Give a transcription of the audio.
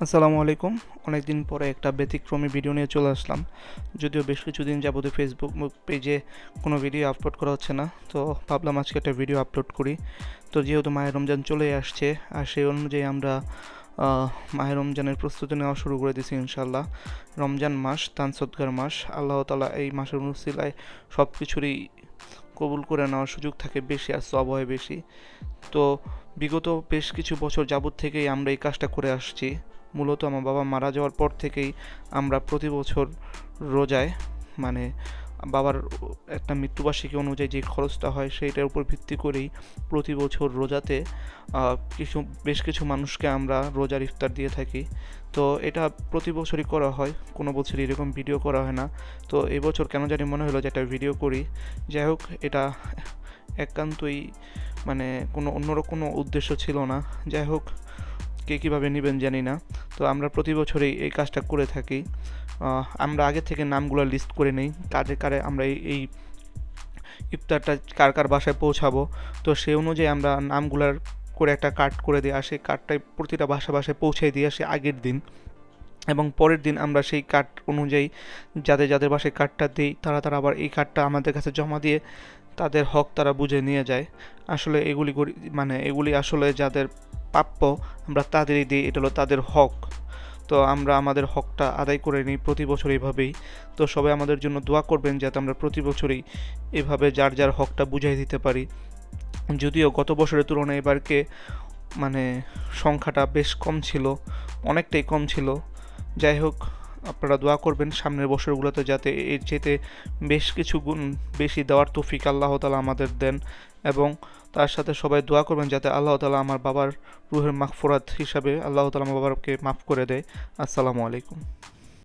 আসসালামু আলাইকুম। অনেকদিন পরে একটা ব্যতিক্রমী ভিডিও নিয়ে চলে আসলাম। যদিও বেশ কিছুদিন যাবত ফেসবুক পেজে কোনো ভিডিও আপলোড করা হচ্ছে না, তো ভাবলাম আজকে একটা ভিডিও আপলোড করি। তো যেহেতু মাহে রমজান চলে আসছে, আর সেই অনুযায়ী আমরা মাহে রমজানের প্রস্তুতি নেওয়া শুরু করে দিয়েছি ইনশাল্লাহ। রমজান মাস দান সদকার মাস, আল্লাহ তাআলা এই মাসের উসিলায় সব কিছুরই কবুল করে নেওয়ার সুযোগ থাকে বেশি, আর সওয়াব হয় বেশি। তো বিগত বেশ কিছু বছর যাবত থেকেই আমরা এই কাজটা করে আসছি। মূলত আমার বাবা মারা যাওয়ার পর থেকেই আমরা প্রতি বছর রোজায়, মানে বাবার একটা মৃত্যুবার্ষিকী অনুযায়ী যে খরচটা হয় সেইটার উপর ভিত্তি করেই প্রতি বছর রোজাতে বেশ কিছু মানুষকে আমরা রোজার ইফতার দিয়ে থাকি। তো এটা প্রতি বছরই করা হয়, কোনো বছরই এরকম ভিডিও করা হয় না। তো এবছর কেন জানি মনে হলো যে একটা ভিডিও করি। যাই হোক, এটা একান্তই মানে অন্যরকম কোনো উদ্দেশ্য ছিল না। যাই হোক, কে কীভাবে নেবেন জানি না। তো আমরা প্রতি বছরই এই কাজটা করে থাকি। আমরা আগে থেকে নামগুলো লিস্ট করে নিই, কারে কারে আমরা এই ইফতারটা কার কার বাসায় পৌঁছাবো। তো সেই অনুযায়ী আমরা নামগুলার করে একটা কার্ড করে দিয়ে আসি। কার্ডটাই প্রতিটা বাসায় পৌঁছে দিয়ে আসি আগের দিন, এবং পরের দিন আমরা সেই কার্ড অনুযায়ী যাদের বাসায় কার্ডটা দিই, তারা আবার এই কার্ডটা আমাদের কাছে জমা দিয়ে তাদের হক তারা বুঝে নিয়ে যায়। আসলে এগুলি আসলে যাদের প্রাপ্য আমরা তাদেরই দিই, এটা হলো তাদের হক। তো আমরা আমাদের হকটা আদায় করে নিই প্রতি বছর এইভাবেই। তো সবাই আমাদের জন্য দোয়া করবেন যাতে আমরা প্রতি বছরই এভাবে যার যার হকটা বুঝাই দিতে পারি। যদিও গত বছরের তুলনায় এবারকে সংখ্যাটা বেশ কম ছিল, অনেকটাই কম ছিল। যাই হোক, আপনারা দোয়া করবেন সামনের বছরগুলোতে যাতে এর চেয়ে বেশ কিছু গুণ বেশি দেওয়ার তৌফিক আল্লাহ তাআলা আমাদের দেন, এবং তার সাথে সবাই দোয়া করবেন যাতে আল্লাহ তাআলা আমার বাবার রুহের মাগফিরাত হিসাবে আল্লাহ তাআলা আমার বাবাকে মাফ করে দেয়। আসসালামু আলাইকুম।